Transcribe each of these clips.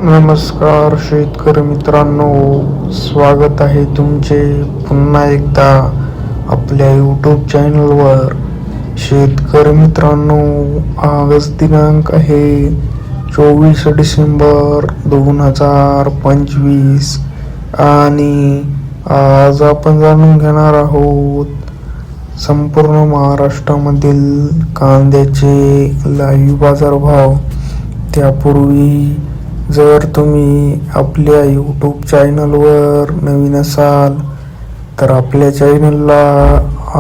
नमस्कार शेतकरी मित्रांनो, स्वागत आहे तुमचे पुन्हा एकदा आपल्या यूट्यूब चॅनलवर. शेतकरी मित्रांनो, आज दिनांक आहे 24 डिसेंबर 2025 आणि आज आपण जाणून घेणार आहोत संपूर्ण महाराष्ट्रामधील कांद्याचे लाईव्ह बाजारभाव. त्यापूर्वी जर तुम्ही आपल्या यूट्यूब चॅनलवर नवीन असाल तर आपल्या चॅनलला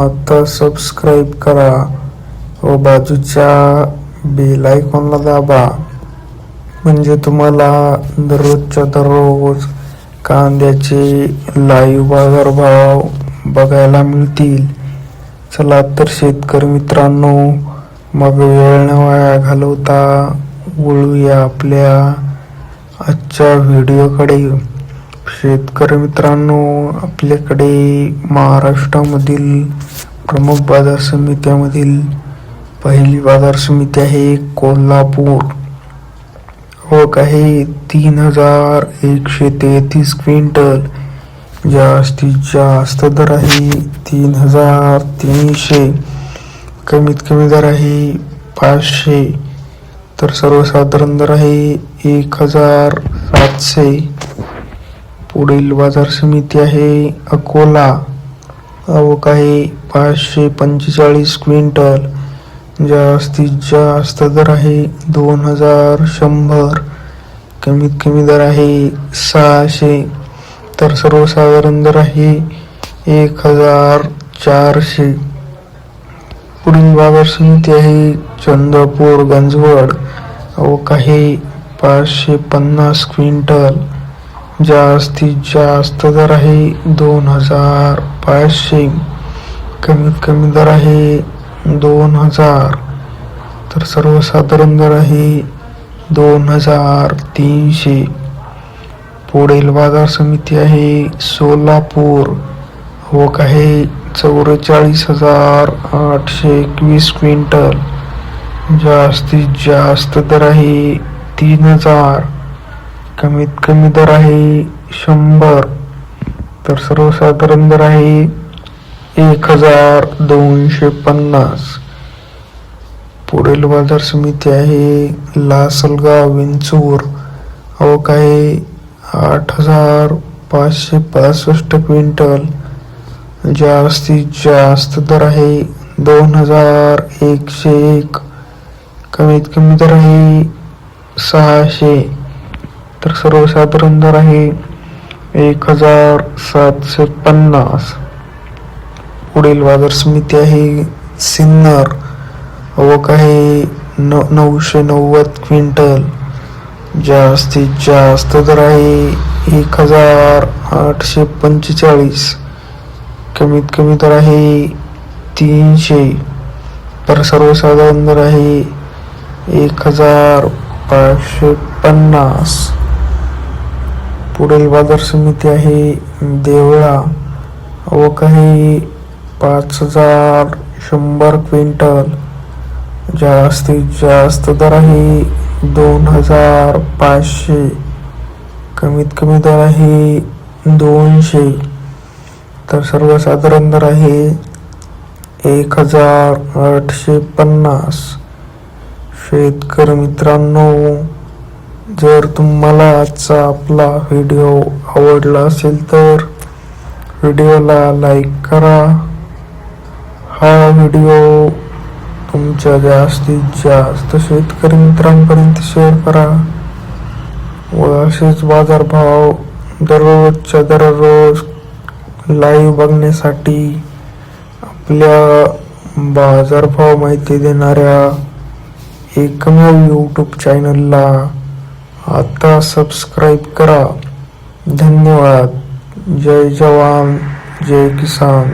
आता सबस्क्राईब करा व बाजूच्या बेल आयकॉनला दाबा, म्हणजे तुम्हाला दररोजच्या दररोज कांद्याचे लाईव्ह बाजारभाव बघायला मिळतील. चला तर शेतकरी मित्रांनो, मग वेळ न वाया घालवता वळूया आपल्या आजच्या व्हिडिओकडे. शेतकरी मित्रांनो, आपल्याकडे महाराष्ट्रामधील प्रमुख बाजार समित्यामधील पहिली बाजार समिती आहे कोल्हापूर. आवक आहे 3133 क्विंटल. जास्तीत जास्त दर आहे 3300, कमीत कमी दर आहे 500, तर सर्वसाधारण दर आहे 1700. पुढील बाजार समिती आहे अकोला. आवक आहे 545 क्विंटल. जास्तीत जास्त दर आहे 2100, कमीत कमी दर आहे 600, तर सर्वसाधारण दर आहे 1400. पुढील बाजार समिती आहे चंद्रपूर गंजवड. आवक आहे 550 क्विंटल. जास्तीत जास्त दर आहे 2500, कमीत कमी दर आहे 2000, तर सर्वसाधारण दर आहे 2300. पुढील बाजार समिती आहे सोलापूर. आवक आहे 44,821 क्विंटल. जास्तीत जास्त दर आहे 3000, कमीत कमी दर आहे 100, तर सर्वसाधारण दर आहे 1250. पुढील बाजार समिती आहे लासलगाव विंचूर. आवक आहे 8565 क्विंटल. जास्तीत जास्त दर आहे 2101, कमीत कमी दर आहे 600, तर सर्वसाधारण दर आहे 1750. पुढील बाजार समिती आहे सिन्नर. आवक आहे 990 क्विंटल. जास्तीत जास्त दर आहे 1845, कमीत कमी दर आहे 300, तर सर्वसाधारण दर आहे 1550. पुढील बाजार समिती आहे देवळा. आवक आहे 5100 क्विंटल. जास्तीत जास्त दर आहे 2500, कमीत कमी दर आहे 200, तर सर्वसाधारण दर आहे 1850. शेतकरी मित्रांनो, जर तुम्हाला आजचा आपला व्हिडिओ आवडला असेल तर व्हिडिओला लाईक करा. हा व्हिडिओ तुमच्या जास्तीत जास्त शेतकरी मित्रांपर्यंत शेअर करा व असेच बाजारभाव दररोजच्या दररोज लाईव्ह बघण्यासाठी आपल्या बाजारभाव माहिती देणाऱ्या एकमेव यूट्यूब चॅनलला आता सबस्क्राईब करा. धन्यवाद. जय जवान, जय किसान.